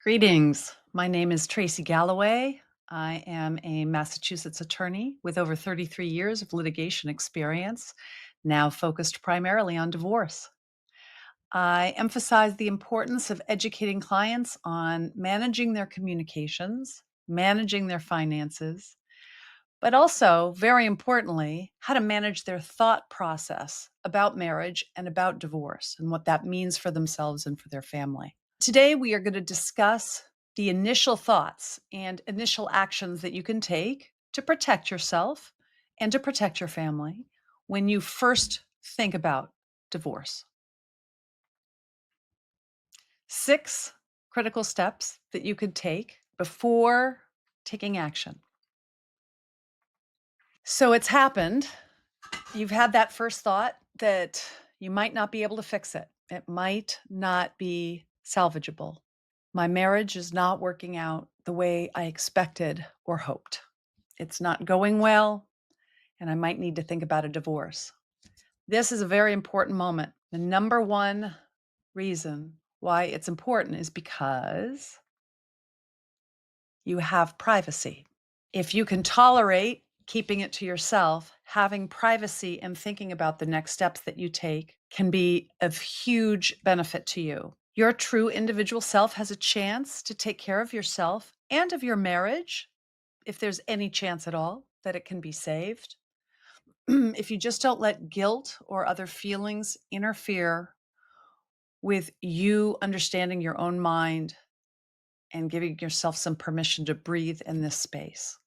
Greetings. My name is Tracy Galloway. I am a Massachusetts attorney with over 33 years of litigation experience, now focused primarily on divorce. I emphasize the importance of educating clients on managing their communications, managing their finances, but also, very importantly, how to manage their thought process about marriage and about divorce and what that means for themselves and for their family. Today, we are going to discuss the initial thoughts and initial actions that you can take to protect yourself and to protect your family when you first think about divorce. 6 critical steps that you could take before taking action. So it's happened. You've had that first thought that you might not be able to fix it. It might not be salvageable. My marriage is not working out the way I expected or hoped. It's not going well, and I might need to think about a divorce. This is a very important moment. The number one reason why it's important is because you have privacy. If you can tolerate keeping it to yourself, having privacy and thinking about the next steps that you take can be of huge benefit to you. Your true individual self has a chance to take care of yourself and of your marriage, if there's any chance at all that it can be saved. If you just don't let guilt or other feelings interfere with you understanding your own mind and giving yourself some permission to breathe in this space.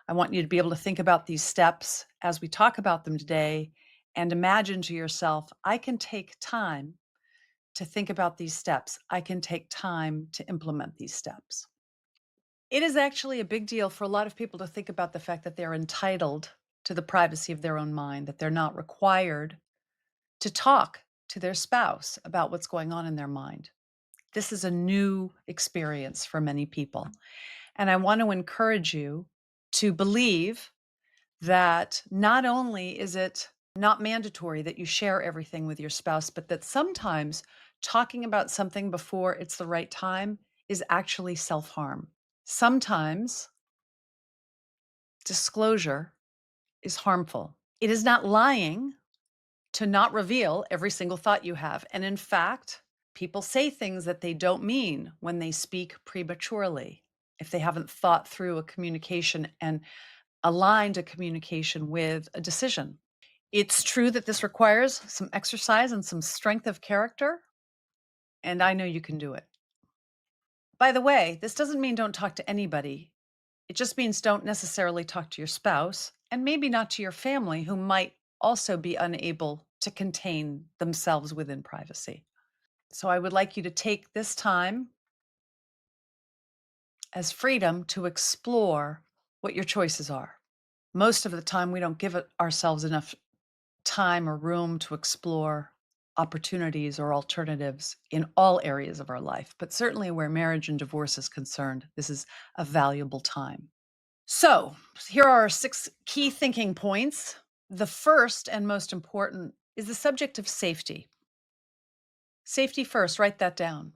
I want you to be able to think about these steps as we talk about them today and imagine to yourself, I can take time to think about these steps. I can take time to implement these steps. It is actually a big deal for a lot of people to think about the fact that they're entitled to the privacy of their own mind, that they're not required to talk to their spouse about what's going on in their mind. This is a new experience for many people. And I want to encourage you to believe that not only is it not mandatory that you share everything with your spouse, but that sometimes talking about something before it's the right time is actually self harm. Sometimes disclosure is harmful. It is not lying to not reveal every single thought you have. And in fact, people say things that they don't mean when they speak prematurely, if they haven't thought through a communication and aligned a communication with a decision. It's true that this requires some exercise and some strength of character, and I know you can do it. By the way, this doesn't mean don't talk to anybody. It just means don't necessarily talk to your spouse and maybe not to your family who might also be unable to contain themselves within privacy. So I would like you to take this time as freedom to explore what your choices are. Most of the time, we don't give ourselves enough time or room to explore opportunities or alternatives in all areas of our life, but certainly where marriage and divorce is concerned, this is a valuable time. So, here are our 6 key thinking points. The first and most important is the subject of safety. Safety first, write that down.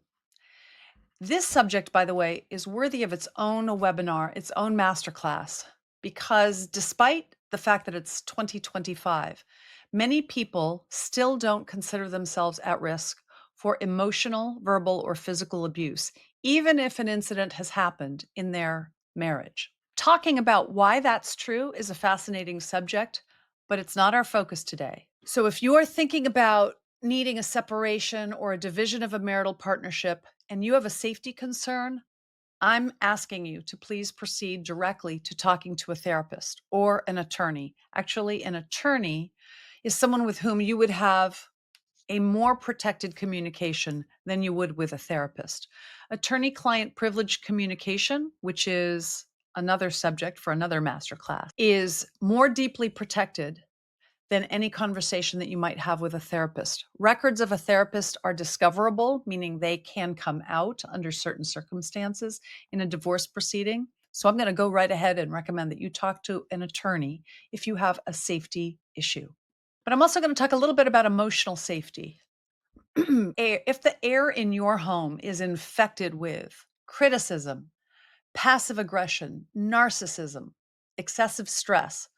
This subject, by the way, is worthy of its own webinar, its own masterclass, because despite the fact that it's 2025, many people still don't consider themselves at risk for emotional, verbal, or physical abuse, even if an incident has happened in their marriage. Talking about why that's true is a fascinating subject, but it's not our focus today. So if you're thinking about needing a separation or a division of a marital partnership and you have a safety concern, I'm asking you to please proceed directly to talking to a therapist or an attorney. Actually, an attorney is someone with whom you would have a more protected communication than you would with a therapist. Attorney-client privilege communication, which is another subject for another masterclass, is more deeply protected than any conversation that you might have with a therapist. Records of a therapist are discoverable, meaning they can come out under certain circumstances in a divorce proceeding. So I'm going to go right ahead and recommend that you talk to an attorney if you have a safety issue. But I'm also going to talk a little bit about emotional safety. If the air in your home is infected with criticism, passive aggression, narcissism, excessive stress,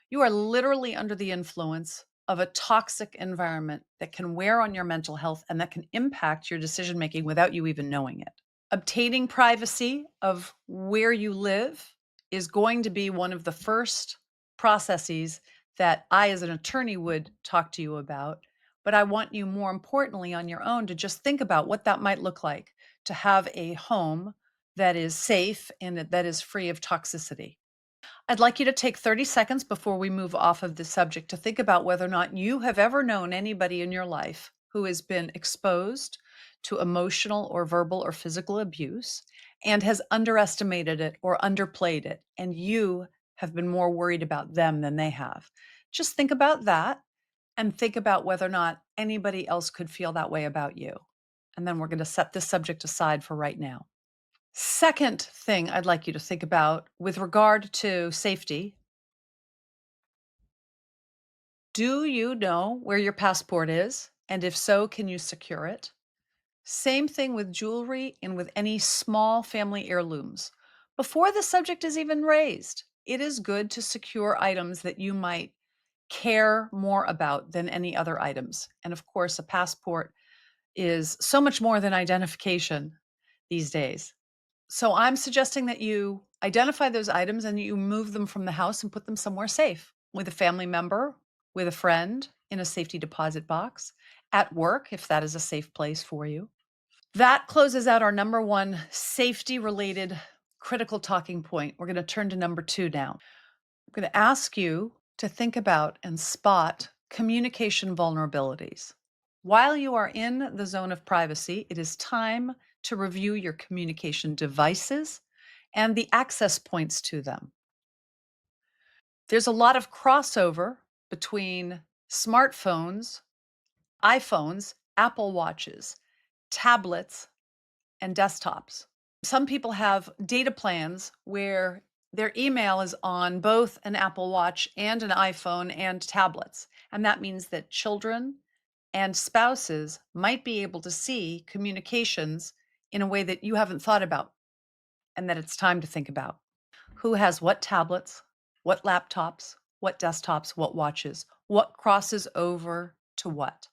you are literally under the influence of a toxic environment that can wear on your mental health and that can impact your decision making without you even knowing it. Obtaining privacy of where you live is going to be one of the first processes that I, as an attorney, would talk to you about. But I want you, more importantly, on your own to just think about what that might look like to have a home that is safe and that is free of toxicity. I'd like you to take 30 seconds before we move off of this subject to think about whether or not you have ever known anybody in your life who has been exposed to emotional or verbal or physical abuse and has underestimated it or underplayed it, and you have been more worried about them than they have. Just think about that and think about whether or not anybody else could feel that way about you. And then we're going to set this subject aside for right now. Second thing I'd like you to think about with regard to safety, do you know where your passport is? And if so, can you secure it? Same thing with jewelry and with any small family heirlooms. Before the subject is even raised, it is good to secure items that you might care more about than any other items. And of course, a passport is so much more than identification these days. So I'm suggesting that you identify those items and you move them from the house and put them somewhere safe with a family member, with a friend, in a safety deposit box, at work, if that is a safe place for you. That closes out our number one safety related critical talking point. We're going to turn to number two now. I'm going to ask you to think about and spot communication vulnerabilities. While you are in the zone of privacy, it is time to review your communication devices and the access points to them. There's a lot of crossover between smartphones, iPhones, Apple Watches, tablets, and desktops. Some people have data plans where their email is on both an Apple Watch and an iPhone and tablets. And that means that children and spouses might be able to see communications in a way that you haven't thought about and that it's time to think about. Who has what tablets, what laptops, what desktops, what watches, what crosses over to what?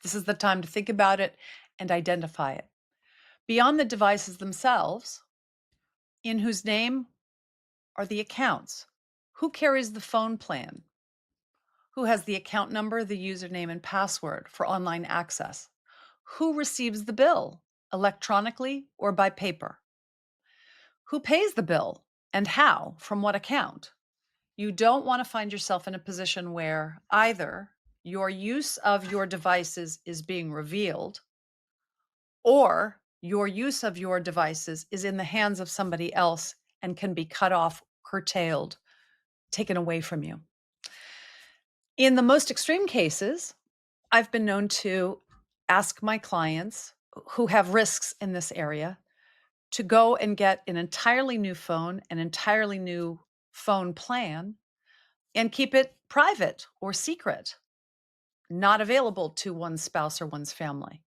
This is the time to think about it and identify it. Beyond the devices themselves, in whose name are the accounts? Who carries the phone plan? Who has the account number, the username, and password for online access? Who receives the bill, electronically or by paper? Who pays the bill and how, from what account? You don't want to find yourself in a position where either your use of your devices is being revealed or your use of your devices is in the hands of somebody else and can be cut off, curtailed, taken away from you. In the most extreme cases, I've been known to ask my clients who have risks in this area to go and get an entirely new phone, an entirely new phone plan, and keep it private or secret, not available to one's spouse or one's family.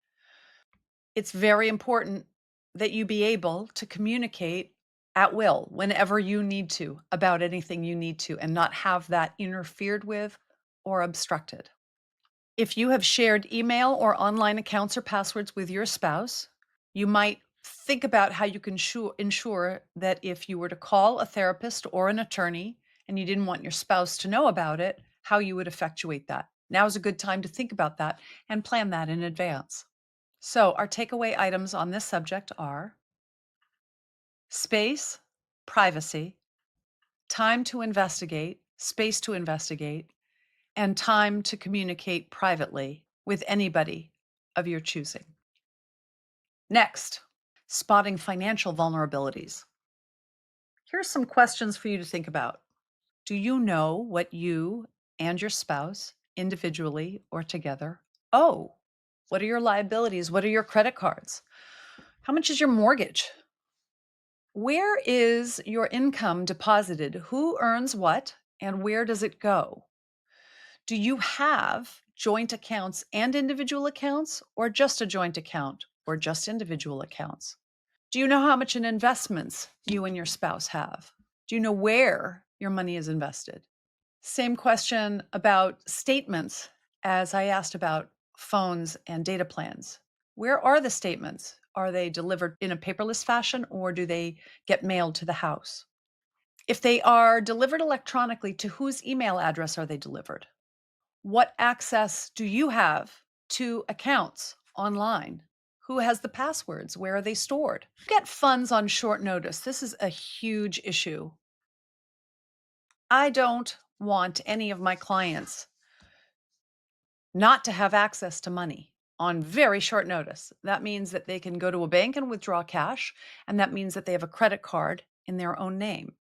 It's very important that you be able to communicate at will whenever you need to about anything you need to and not have that interfered with or obstructed. If you have shared email or online accounts or passwords with your spouse, you might think about how you can ensure that if you were to call a therapist or an attorney and you didn't want your spouse to know about it, how you would effectuate that. Now is a good time to think about that and plan that in advance. So, our takeaway items on this subject are space, privacy, time to investigate, space to investigate, and time to communicate privately with anybody of your choosing. Next, spotting financial vulnerabilities. Here are some questions for you to think about. Do you know what you and your spouse, individually or together, owe? What are your liabilities? What are your credit cards? How much is your mortgage? Where is your income deposited? Who earns what and where does it go? Do you have joint accounts and individual accounts, or just a joint account, or just individual accounts? Do you know how much in investments you and your spouse have? Do you know where your money is invested? Same question about statements as I asked about phones and data plans. Where are the statements? Are they delivered in a paperless fashion or do they get mailed to the house? If they are delivered electronically, to whose email address are they delivered? What access do you have to accounts online? Who has the passwords? Where are they stored? Get funds on short notice. This is a huge issue. I don't want any of my clients not to have access to money on very short notice. That means that they can go to a bank and withdraw cash, and that means that they have a credit card in their own name.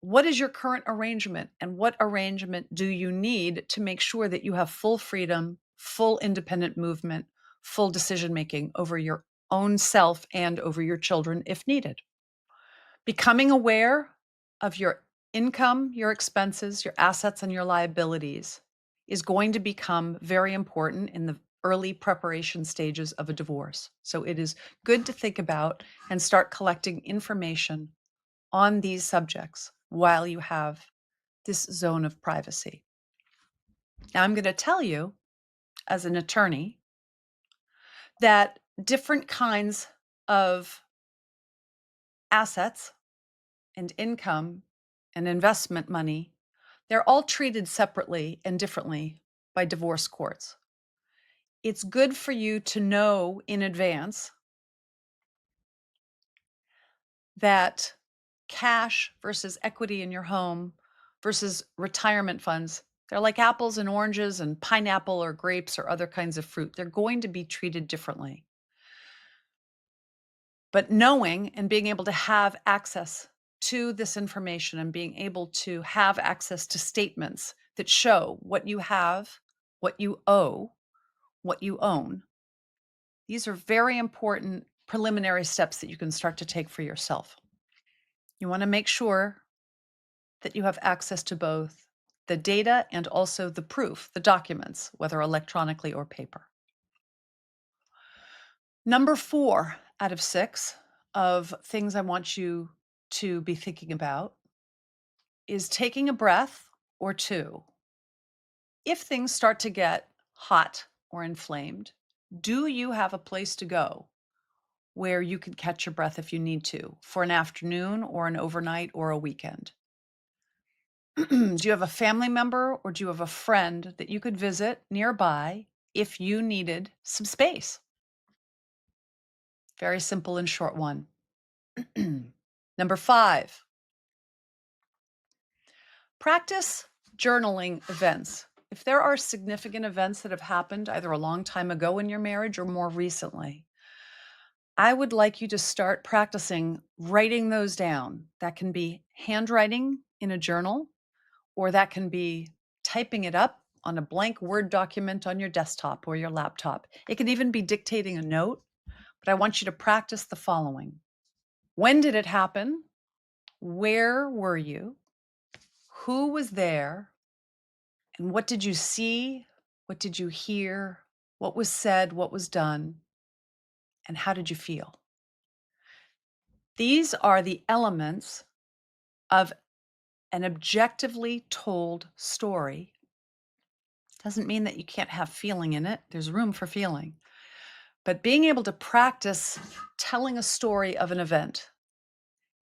What is your current arrangement, and what arrangement do you need to make sure that you have full freedom, full independent movement, full decision making over your own self and over your children if needed? Becoming aware of your income, your expenses, your assets, and your liabilities is going to become very important in the early preparation stages of a divorce. So it is good to think about and start collecting information on these subjects while you have this zone of privacy. Now, I'm going to tell you, as an attorney, that different kinds of assets and income and investment money, they're all treated separately and differently by divorce courts. It's good for you to know in advance that cash versus equity in your home versus retirement funds, they're like apples and oranges and pineapple or grapes or other kinds of fruit. They're going to be treated differently. But knowing and being able to have access to this information and being able to have access to statements that show what you have, what you owe, what you own, these are very important preliminary steps that you can start to take for yourself. You want to make sure that you have access to both the data and also the proof, the documents, whether electronically or paper. Number 4 out of 6 of things I want you to be thinking about is taking a breath or two. If things start to get hot or inflamed, do you have a place to go where you can catch your breath if you need to for an afternoon or an overnight or a weekend? Do you have a family member or do you have a friend that you could visit nearby if you needed some space? Very simple and short one. Number 5, practice journaling events. If there are significant events that have happened either a long time ago in your marriage or more recently, I would like you to start practicing writing those down. That can be handwriting in a journal, or that can be typing it up on a blank Word document on your desktop or your laptop. It can even be dictating a note, but I want you to practice the following. When did it happen? Where were you? Who was there? And what did you see? What did you hear? What was said? What was done? And how did you feel? These are the elements of an objectively told story. Doesn't mean that you can't have feeling in it. There's room for feeling. But being able to practice telling a story of an event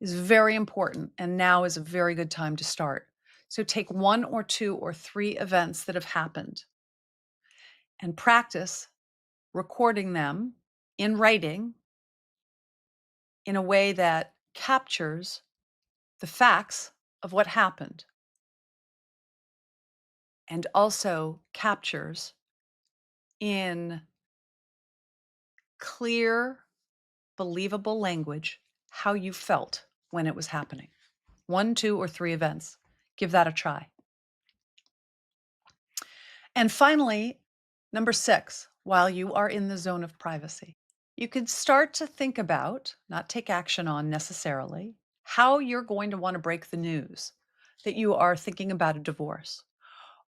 is very important, and now is a very good time to start. So take 1 or 2 or 3 events that have happened and practice recording them in writing in a way that captures the facts of what happened and also captures in clear, believable language how you felt when it was happening. 1, 2, or 3 events. Give that a try. And finally, number 6, while you are in the zone of privacy, you could start to think about, not take action on necessarily, how you're going to want to break the news that you are thinking about a divorce.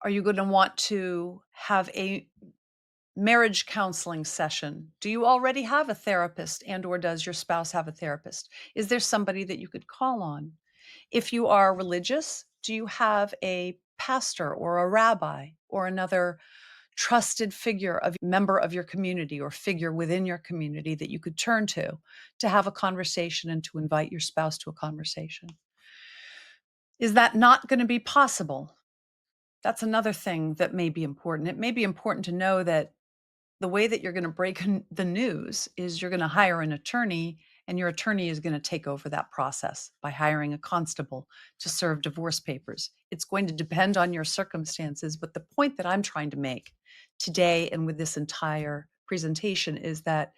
Are you going to want to have a marriage counseling session? Do you already have a therapist and or does your spouse have a therapist? Is there somebody that you could call on? If you are religious, do you have a pastor or a rabbi or another trusted figure of member of your community or figure within your community that you could turn to have a conversation and to invite your spouse to a conversation? Is that not going to be possible? That's another thing that may be important. It may be important to know that the way that you're going to break the news is you're going to hire an attorney, and your attorney is going to take over that process by hiring a constable to serve divorce papers. It's going to depend on your circumstances. But the point that I'm trying to make today and with this entire presentation is that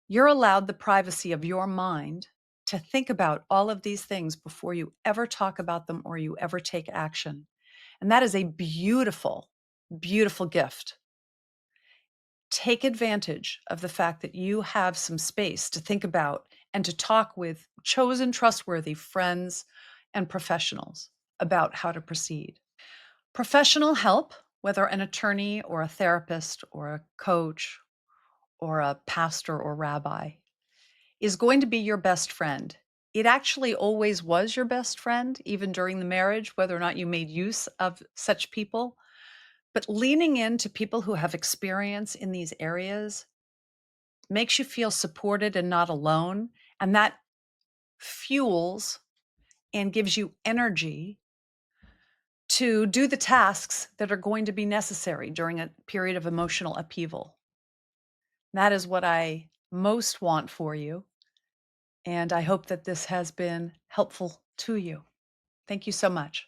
you're allowed the privacy of your mind to think about all of these things before you ever talk about them or you ever take action. And that is a beautiful, beautiful gift. Take advantage of the fact that you have some space to think about and to talk with chosen, trustworthy friends and professionals about how to proceed. Professional help, whether an attorney or a therapist or a coach or a pastor or rabbi, is going to be your best friend. It actually always was your best friend, even during the marriage, whether or not you made use of such people. But leaning into people who have experience in these areas makes you feel supported and not alone. And that fuels and gives you energy to do the tasks that are going to be necessary during a period of emotional upheaval. That is what I most want for you. And I hope that this has been helpful to you. Thank you so much.